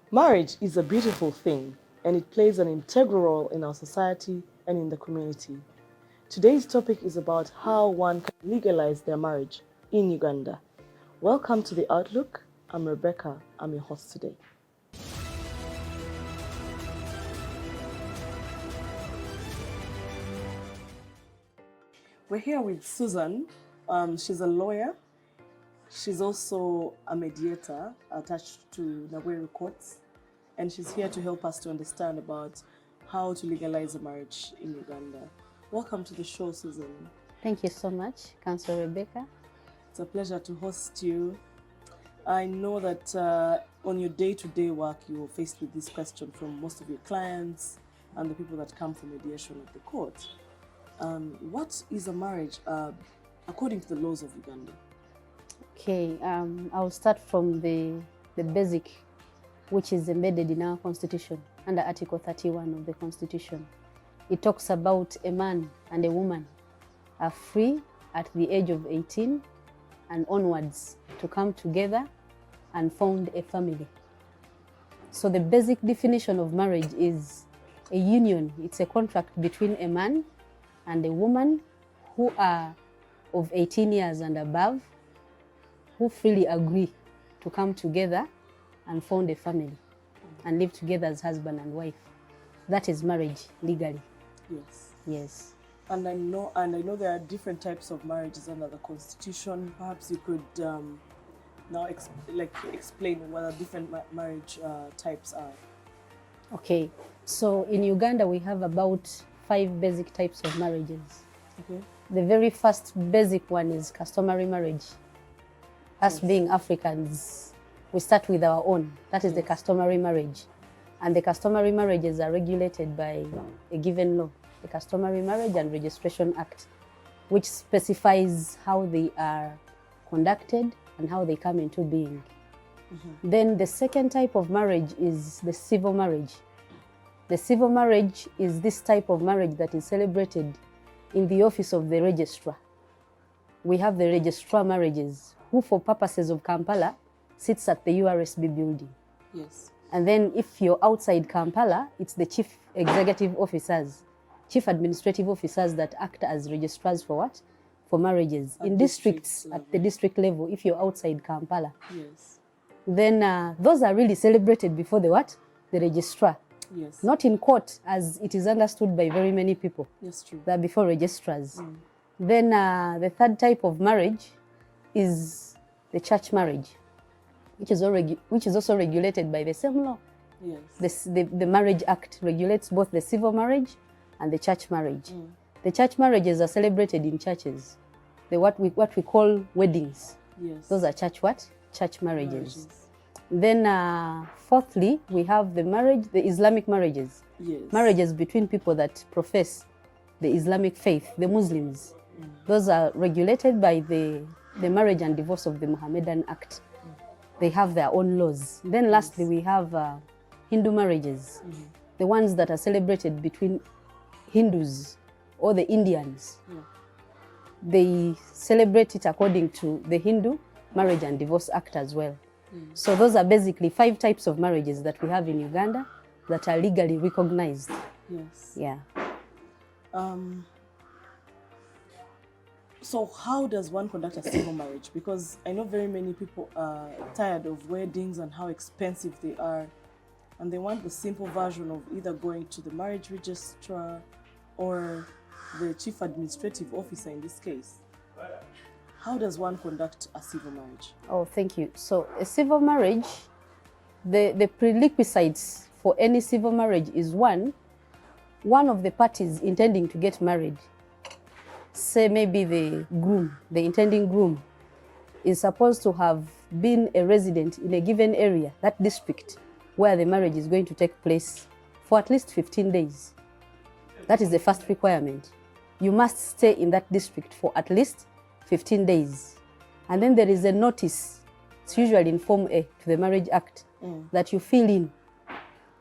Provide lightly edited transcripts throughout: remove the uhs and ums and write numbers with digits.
Marriage is a beautiful thing, and it plays an integral role in our society and in the community. Today's topic is about how one can legalize their marriage in Uganda. Welcome to The Outlook. I'm Rebecca. I'm your host today. We're here with Susan. She's a lawyer. She's also a mediator attached to Nagweru courts, and she's here to help us to understand about how to legalize a marriage in Uganda. Welcome to the show, Susan. Thank you so much, Councillor Rebecca. It's a pleasure to host you. I know that on your day-to-day work, you're faced with this question from most of your clients and the people that come for mediation at the court. What is a marriage according to the laws of Uganda? Okay, I'll start from the basic, which is embedded in our constitution under Article 31 of the Constitution. It talks about a man and a woman are free at the age of 18 and onwards to come together and found a family. So the basic definition of marriage is a union. It's a contract between a man and a woman who are of 18 years and above, who freely agree to come together and found a family and live together as husband and wife. That is marriage legally. Yes. Yes. And I know there are different types of marriages under the Constitution. Perhaps you could now explain what the different marriage types are. Okay. So in Uganda, we have about 5 basic types of marriages. Okay. The very first basic one is customary marriage. Us Yes. being Africans, we start with our own. That is the customary marriage. And the customary marriages are regulated by a given law, the Customary Marriage and Registration Act, which specifies how they are conducted and how they come into being. Mm-hmm. Then the second type of marriage is the civil marriage. The civil marriage is this type of marriage that is celebrated in the office of the registrar. We have the registrar marriages, who for purposes of Kampala sits at the URSB building. Yes. And then if you're outside Kampala, it's the chief executive officers, chief administrative officers that act as registrars for what? For marriages. In districts, at the district level, if you're outside Kampala. Yes. Then those are really celebrated before the what? The registrar. Yes. Not in court, as it is understood by very many people. That's true. They're before registrars. Then the third type of marriage is the church marriage, which is also regulated by the same law. Yes. The Marriage Act regulates both the civil marriage and the church marriage. The church marriages are celebrated in churches. What we call weddings. Yes. Those are church marriages. Then fourthly, we have the Islamic marriages. Yes. Marriages between people that profess the Islamic faith, the Muslims. Those are regulated by the Marriage and Divorce of the Mohammedan Act. They have their own laws. Then lastly, we have Hindu marriages, the ones that are celebrated between Hindus or the Indians. They celebrate it according to the Hindu Marriage and Divorce Act as well. So those are basically 5 types of marriages that we have in Uganda that are legally recognized. Yes. Yeah. So how does one conduct a civil marriage? Because I know very many people are tired of weddings and how expensive they are, and they want the simple version of either going to the marriage registrar or the chief administrative officer in this case. How does one conduct a civil marriage? Oh, thank you. So a civil marriage, the prerequisites for any civil marriage is one of the parties intending to get married, say maybe the intending groom, is supposed to have been a resident in a given area, that district where the marriage is going to take place, for at least 15 days. That is the first requirement. You must stay in that district for at least 15 days. And then there is a notice, it's usually in Form A to the Marriage Act, that you fill in,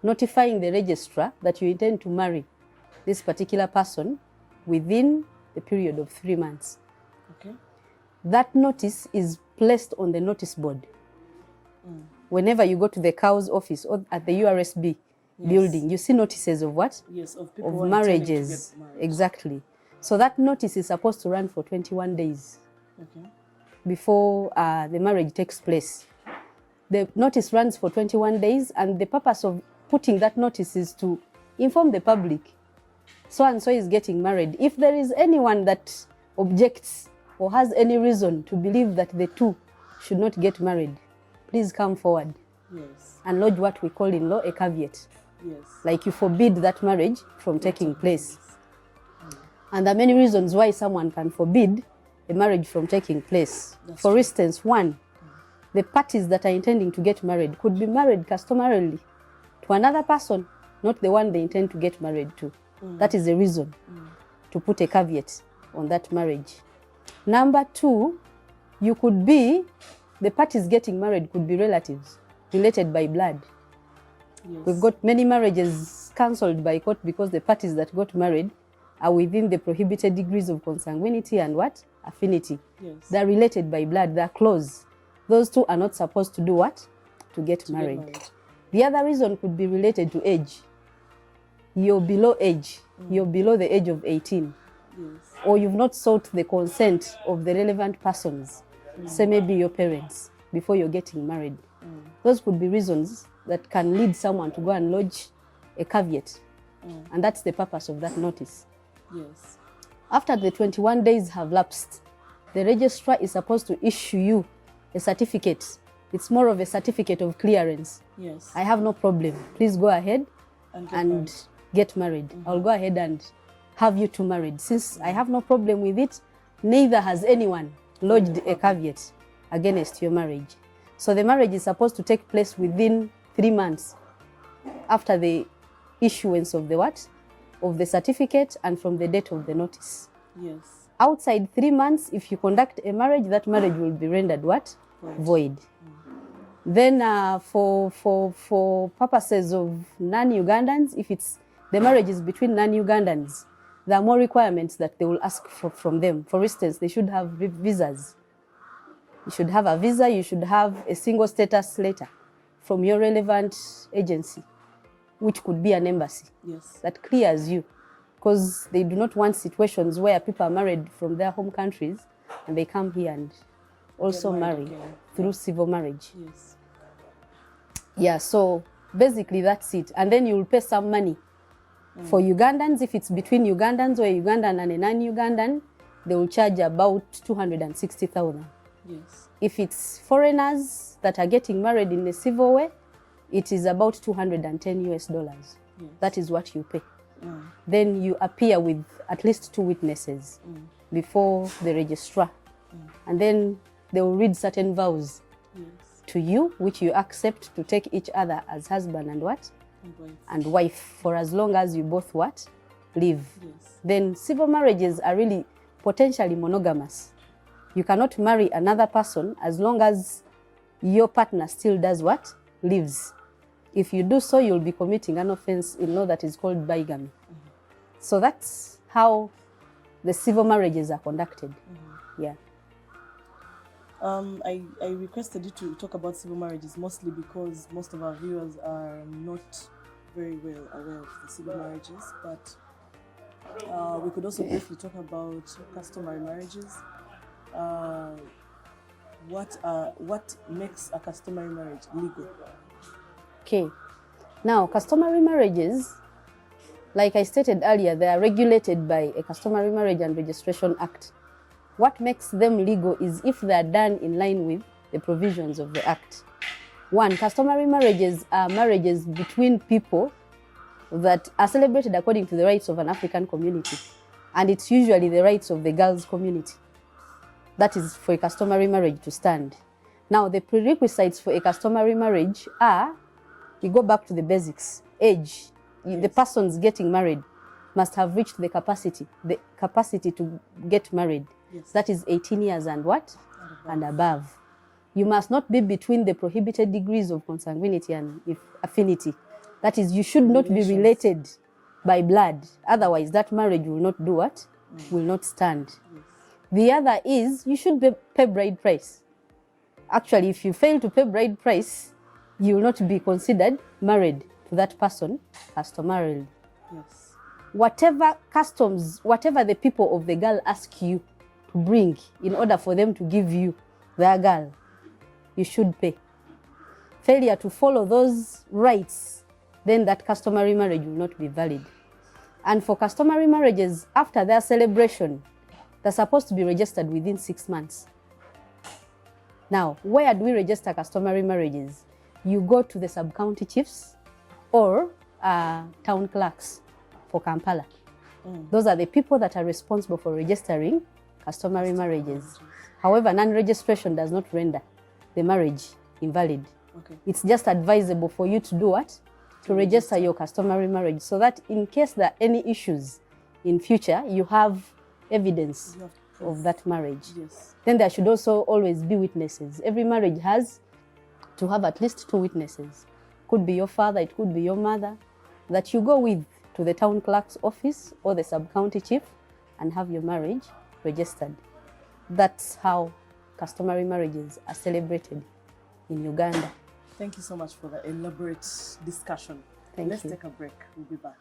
notifying the registrar that you intend to marry this particular person within a period of 3 months. Okay. That notice is placed on the notice board. whenever you go to the COW's office or at the URSB building, you see notices of what? Yes, of people Of who are intending to marriages. get married. Exactly. So that notice is supposed to run for 21 days Okay. before the marriage takes place. The notice runs for 21 days, and the purpose of putting that notice is to inform the public, so and so is getting married. If there is anyone that objects or has any reason to believe that the two should not get married, please come forward Yes. and lodge what we call in law a caveat. Yes. Like you forbid that marriage from taking place. And there are many reasons why someone can forbid a marriage from taking place. That's For true. instance, one, the parties that are intending to get married could be married customarily to another person, not the one they intend to get married to. That is a reason to put a caveat on that marriage. Number two, you could be, the parties getting married could be relatives, related by blood. Yes. We've got many marriages cancelled by court because the parties that got married are within the prohibited degrees of consanguinity and what? Affinity. Yes. They're related by blood, they're close. Those two are not supposed to do what? To get married. The other reason could be related to age. You're below age. You're below the age of 18. Yes. Or you've not sought the consent of the relevant persons, say maybe your parents, before you're getting married. Those could be reasons that can lead someone to go and lodge a caveat. And that's the purpose of that notice. Yes. After the 21 days have lapsed, the registrar is supposed to issue you a certificate. It's more of a certificate of clearance. Yes. I have no problem. Please go ahead And get married. I'll go ahead and have you two married. Since I have no problem with it, neither has anyone lodged a caveat against your marriage. So the marriage is supposed to take place within 3 months after the issuance of the what? Of the certificate and from the date of the notice. Yes. Outside 3 months, if you conduct a marriage, that marriage will be rendered what? Void. Then for purposes of non-Ugandans, if it's the marriage is between non-Ugandans, there are more requirements that they will ask from them. For instance, they should have visas. You should have a visa, you should have a single status letter from your relevant agency, which could be an embassy. Yes. That clears you, because they do not want situations where people are married from their home countries and they come here and also marry again. through civil marriage. Yes. Yeah, so basically that's it. And then you'll pay some money. For Ugandans, if it's between Ugandans or a Ugandan and a non-Ugandan, they will charge about 260,000. Yes. If it's foreigners that are getting married in a civil way, it is about $210 US. Yes. That is what you pay. Then you appear with at least 2 witnesses before the registrar. And then they will read certain vows to you, which you accept to take each other as husband and what? And wife, for as long as you both what? Live. Yes. Then civil marriages are really potentially monogamous. You cannot marry another person as long as your partner still does what? Lives. If you do so, you'll be committing an offense in law that is called bigamy. So that's how the civil marriages are conducted. Yeah. I requested you to talk about civil marriages mostly because most of our viewers are not very well aware of the civil marriages, but we could also briefly talk about customary marriages. What makes a customary marriage legal? Okay. Now, customary marriages, like I stated earlier, they are regulated by a Customary Marriage and Registration Act. What makes them legal is if they are done in line with the provisions of the Act. One, customary marriages are marriages between people that are celebrated according to the rights of an African community. And it's usually the rights of the girls' community. That is for a customary marriage to stand. Now, the prerequisites for a customary marriage are, we go back to the basics. Age. The persons getting married must have reached the capacity to get married. Yes. That is 18 years and what? And above. You must not be between the prohibited degrees of consanguinity and affinity. That is, you should not be related by blood. Otherwise, that marriage will not do what? Will not stand. Yes. The other is, you should pay bride price. Actually, if you fail to pay bride price, you will not be considered married to that person customarily. Yes. Whatever customs, whatever the people of the girl ask you to bring in order for them to give you their girl, you should pay. Failure to follow those rights, then that customary marriage will not be valid. And for customary marriages, after their celebration, they're supposed to be registered within 6 months. Now, where do we register customary marriages? You go to the sub-county chiefs or town clerks for Kampala. Those are the people that are responsible for registering customary marriages. However, non-registration does not render the marriage invalid. Okay. It's just advisable for you to do what? To register your customary marriage, so that in case there are any issues in future, you have evidence of that marriage. Yes. Then there should also always be witnesses. Every marriage has to have at least 2 witnesses. Could be your father, it could be your mother, that you go with to the town clerk's office or the sub-county chief and have your marriage registered. That's how customary marriages are celebrated in Uganda. Thank you so much for the elaborate discussion. Thank Let's you. take a break. We'll be back.